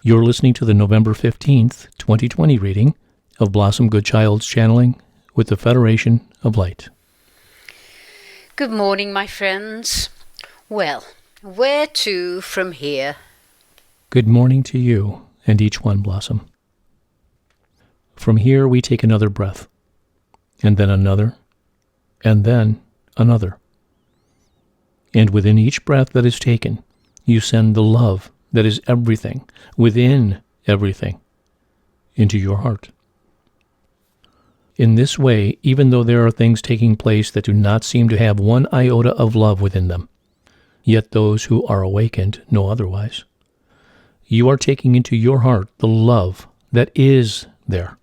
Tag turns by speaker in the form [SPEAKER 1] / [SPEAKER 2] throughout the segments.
[SPEAKER 1] You're listening to the November 15th, 2020 reading of Blossom Goodchild's channeling with the Federation of Light.
[SPEAKER 2] Good morning, my friends. Well, where to from here?
[SPEAKER 1] Good morning to you and each one, Blossom. From here we take another breath, and then another, and then another. And within each breath that is taken, you send the love that is everything, within everything, into your heart. In this way, even though there are things taking place that do not seem to have one iota of love within them, yet those who are awakened know otherwise, you are taking into your heart the love that is there,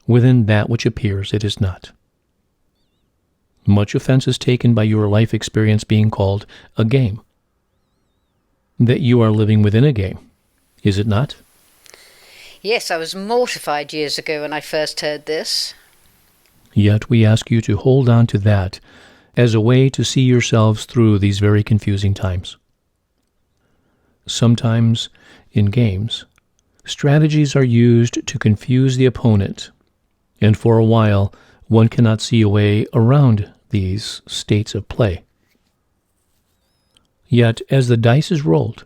[SPEAKER 1] within that which appears it is not. Much offense is taken by your life experience being called a game. That you are living within a game, is it not?
[SPEAKER 2] Yes, I was mortified years ago when I first heard this.
[SPEAKER 1] Yet we ask you to hold on to that as a way to see yourselves through these very confusing times. Sometimes, in games, strategies are used to confuse the opponent, and for a while one cannot see a way around these states of play. Yet, as the dice is rolled,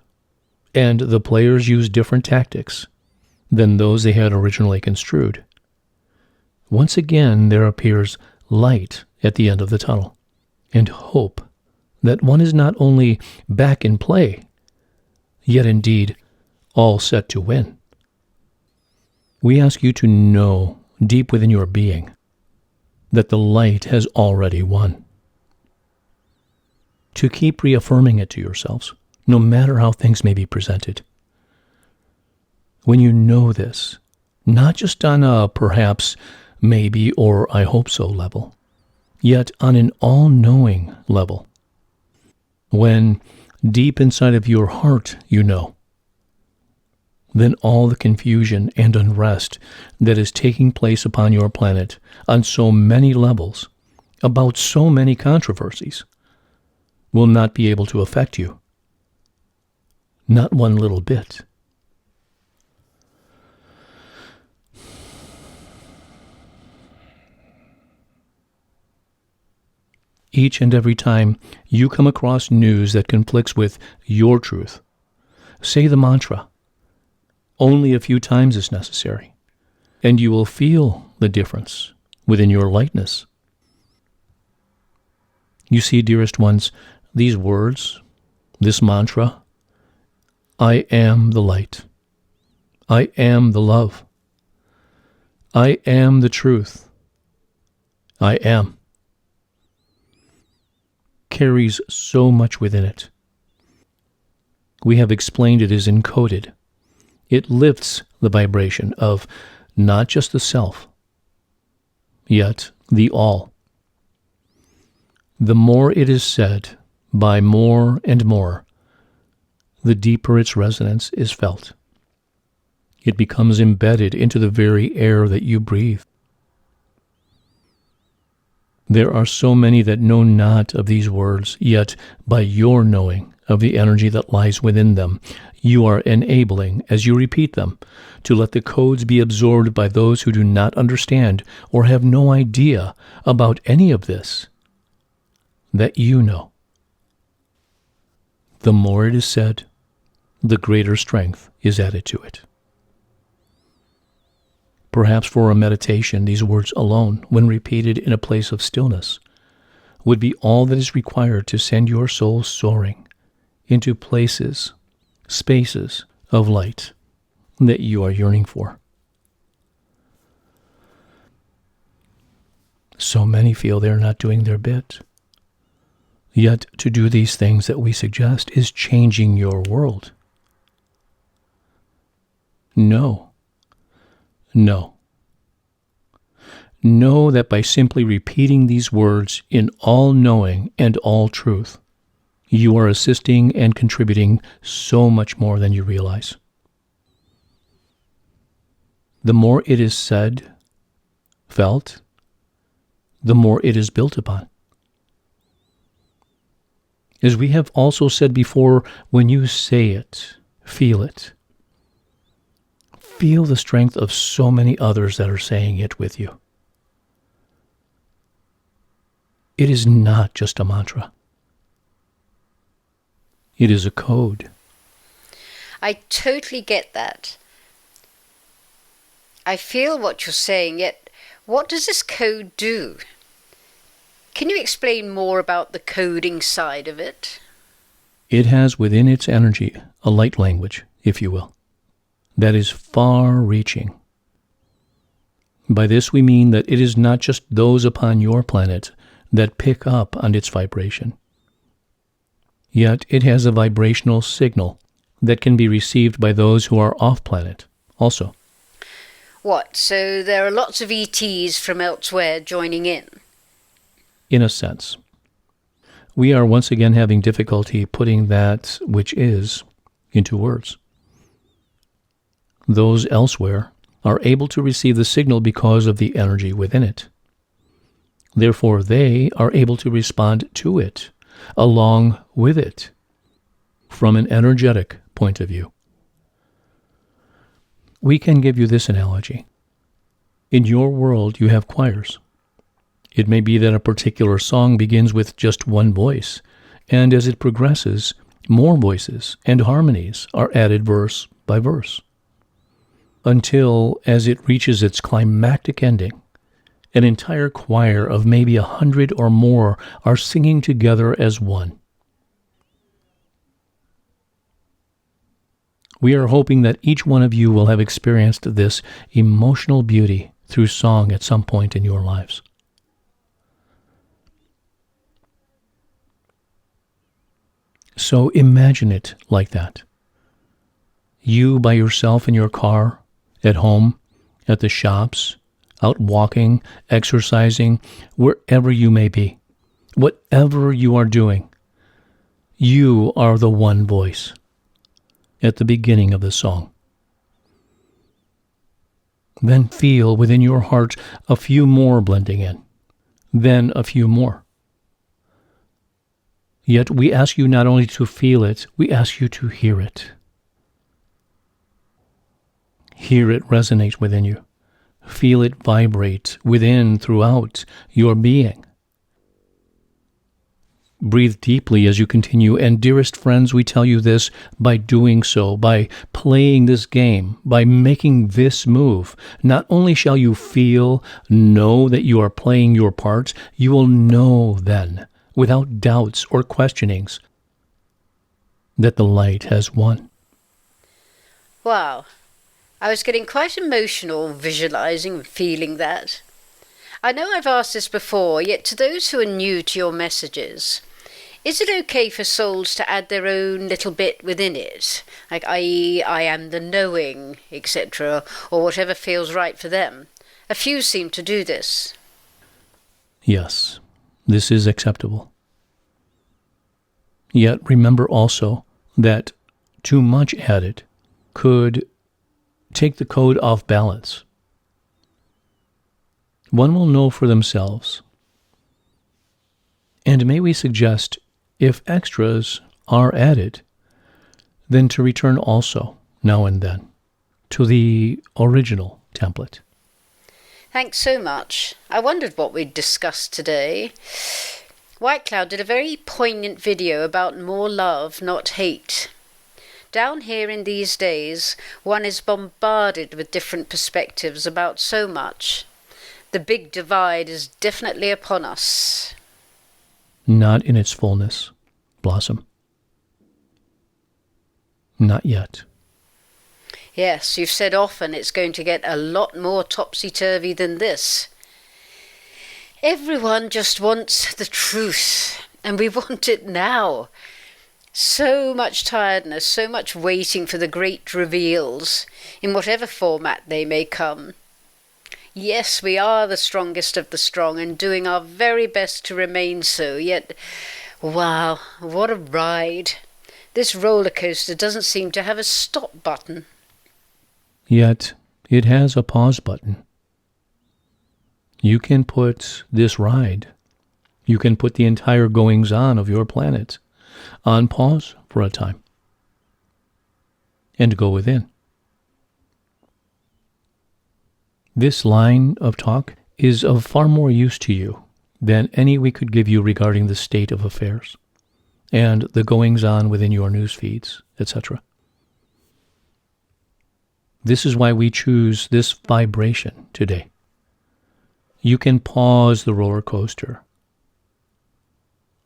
[SPEAKER 1] and the players use different tactics than those they had originally construed, once again there appears light at the end of the tunnel, and hope that one is not only back in play, yet indeed all set to win. We ask you to know deep within your being that the light has already won. To keep reaffirming it to yourselves, no matter how things may be presented. When you know this, not just on a perhaps, maybe, or I hope so level, yet on an all-knowing level, when deep inside of your heart you know, then all the confusion and unrest that is taking place upon your planet on so many levels, about so many controversies, will not be able to affect you. Not one little bit. Each and every time you come across news that conflicts with your truth, say the mantra. Only a few times is necessary, and you will feel the difference within your lightness. You see, dearest ones, these words, this mantra, I am the light. I am the love. I am the truth. I am. Carries so much within it. We have explained it is encoded. It lifts the vibration of not just the self, yet the all. The more it is said by more and more, the deeper its resonance is felt. It becomes embedded into the very air that you breathe. There are so many that know not of these words, yet by your knowing of the energy that lies within them, you are enabling, as you repeat them, to let the codes be absorbed by those who do not understand or have no idea about any of this, that you know. The more it is said, the greater strength is added to it. Perhaps for a meditation, these words alone, when repeated in a place of stillness, would be all that is required to send your soul soaring into places, spaces of light that you are yearning for. So many feel they are not doing their bit. Yet to do these things that we suggest is changing your world. No. No. Know that by simply repeating these words in all knowing and all truth, you are assisting and contributing so much more than you realize. The more it is said, felt, the more it is built upon. As we have also said before, when you say it, feel it, feel the strength of so many others that are saying it with you. It is not just a mantra. It is a code.
[SPEAKER 2] I totally get that. I feel what you're saying, yet what does this code do? Can you explain more about the coding side of it?
[SPEAKER 1] It has within its energy a light language, if you will, that is far-reaching. By this we mean that it is not just those upon your planet that pick up on its vibration. Yet it has a vibrational signal that can be received by those who are off-planet also.
[SPEAKER 2] What, so there are lots of ETs from elsewhere joining in?
[SPEAKER 1] In a sense. We are once again having difficulty putting that which is into words. Those elsewhere are able to receive the signal because of the energy within it. Therefore, they are able to respond to it, along with it, from an energetic point of view. We can give you this analogy. In your world, you have choirs. It may be that a particular song begins with just one voice, and as it progresses, more voices and harmonies are added verse by verse, until, as it reaches its climactic ending, an entire choir of maybe 100 or more are singing together as one. We are hoping that each one of you will have experienced this emotional beauty through song at some point in your lives. So imagine it like that. You by yourself in your car, at home, at the shops, out walking, exercising, wherever you may be, whatever you are doing, you are the one voice at the beginning of the song. Then feel within your heart a few more blending in, then a few more. Yet we ask you not only to feel it, we ask you to hear it. Hear it resonate within you. Feel it vibrate within, throughout your being. Breathe deeply as you continue, and dearest friends, we tell you this by doing so, by playing this game, by making this move. Not only shall you know that you are playing your part, you will know then, without doubts or questionings, that the light has won.
[SPEAKER 2] Wow. I was getting quite emotional visualizing and feeling that. I know I've asked this before, yet to those who are new to your messages, is it okay for souls to add their own little bit within it? Like, i.e., I am the knowing, etc., or whatever feels right for them. A few seem to do this.
[SPEAKER 1] Yes, this is acceptable. Yet remember also that too much added could take the code off balance. One will know for themselves. And may we suggest, if extras are added, then to return also, now and then, to the original template.
[SPEAKER 2] Thanks so much. I wondered what we'd discussed today. White Cloud did a very poignant video about more love, not hate. Down here in these days, one is bombarded with different perspectives about so much. The big divide is definitely upon us.
[SPEAKER 1] Not in its fullness, Blossom. Not yet.
[SPEAKER 2] Yes, you've said often it's going to get a lot more topsy-turvy than this. Everyone just wants the truth, and we want it now. So much tiredness, so much waiting for the great reveals, in whatever format they may come. Yes, we are the strongest of the strong and doing our very best to remain so, yet, wow, what a ride. This roller coaster doesn't seem to have a stop button.
[SPEAKER 1] Yet it has a pause button. You can put this ride, you can put the entire goings-on of your planet on pause for a time and go within. This line of talk is of far more use to you than any we could give you regarding the state of affairs and the goings-on within your news feeds, etc. This is why we choose this vibration today. You can pause the roller coaster.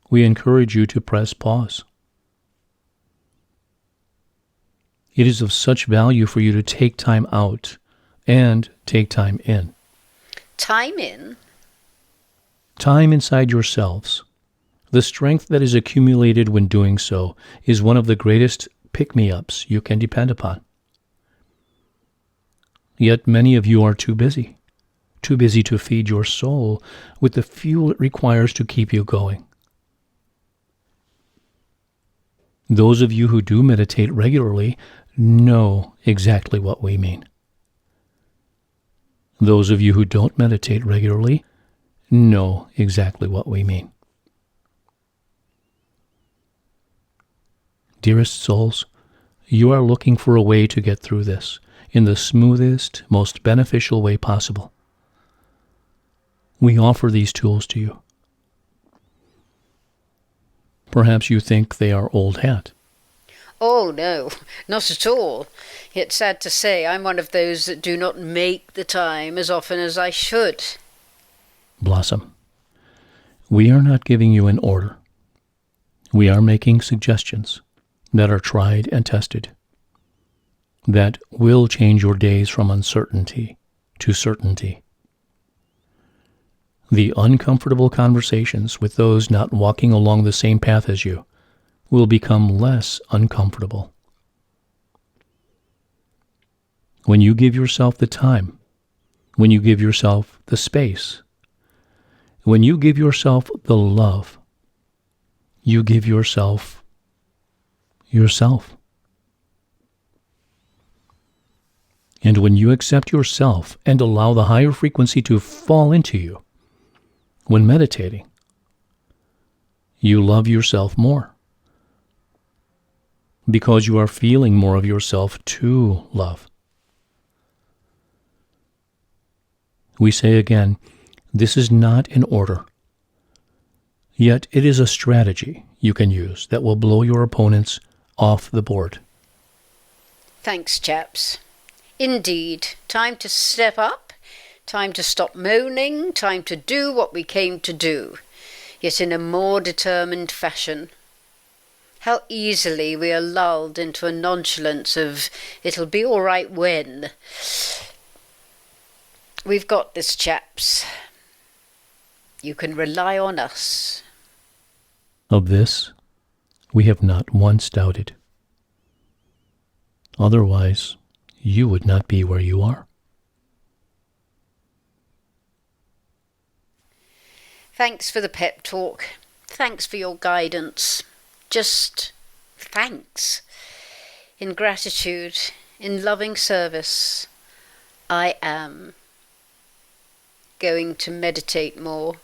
[SPEAKER 1] We encourage you to press pause. It is of such value for you to take time out and take time in.
[SPEAKER 2] Time in?
[SPEAKER 1] Time inside yourselves. The strength that is accumulated when doing so is one of the greatest pick-me-ups you can depend upon. Yet many of you are too busy to feed your soul with the fuel it requires to keep you going. Those of you who do meditate regularly know exactly what we mean. Those of you who don't meditate regularly know exactly what we mean. Dearest souls, you are looking for a way to get through this in the smoothest, most beneficial way possible. We offer these tools to you. Perhaps you think they are old hat.
[SPEAKER 2] Oh, no, not at all. Yet sad to say, I'm one of those that do not make the time as often as I should.
[SPEAKER 1] Blossom, we are not giving you an order. We are making suggestions that are tried and tested, that will change your days from uncertainty to certainty. The uncomfortable conversations with those not walking along the same path as you will become less uncomfortable. When you give yourself the time, when you give yourself the space, when you give yourself the love, you give yourself yourself. And when you accept yourself and allow the higher frequency to fall into you, when meditating, you love yourself more because you are feeling more of yourself to love. We say again, this is not an order, yet it is a strategy you can use that will blow your opponents off the board.
[SPEAKER 2] Thanks, chaps. Indeed, time to step up. Time to stop moaning, time to do what we came to do, yet in a more determined fashion. How easily we are lulled into a nonchalance of, it'll be all right when. We've got this, chaps. You can rely on us.
[SPEAKER 1] Of this, we have not once doubted. Otherwise, you would not be where you are.
[SPEAKER 2] Thanks for the pep talk. Thanks for your guidance. Just thanks. In gratitude, in loving service, I am going to meditate more.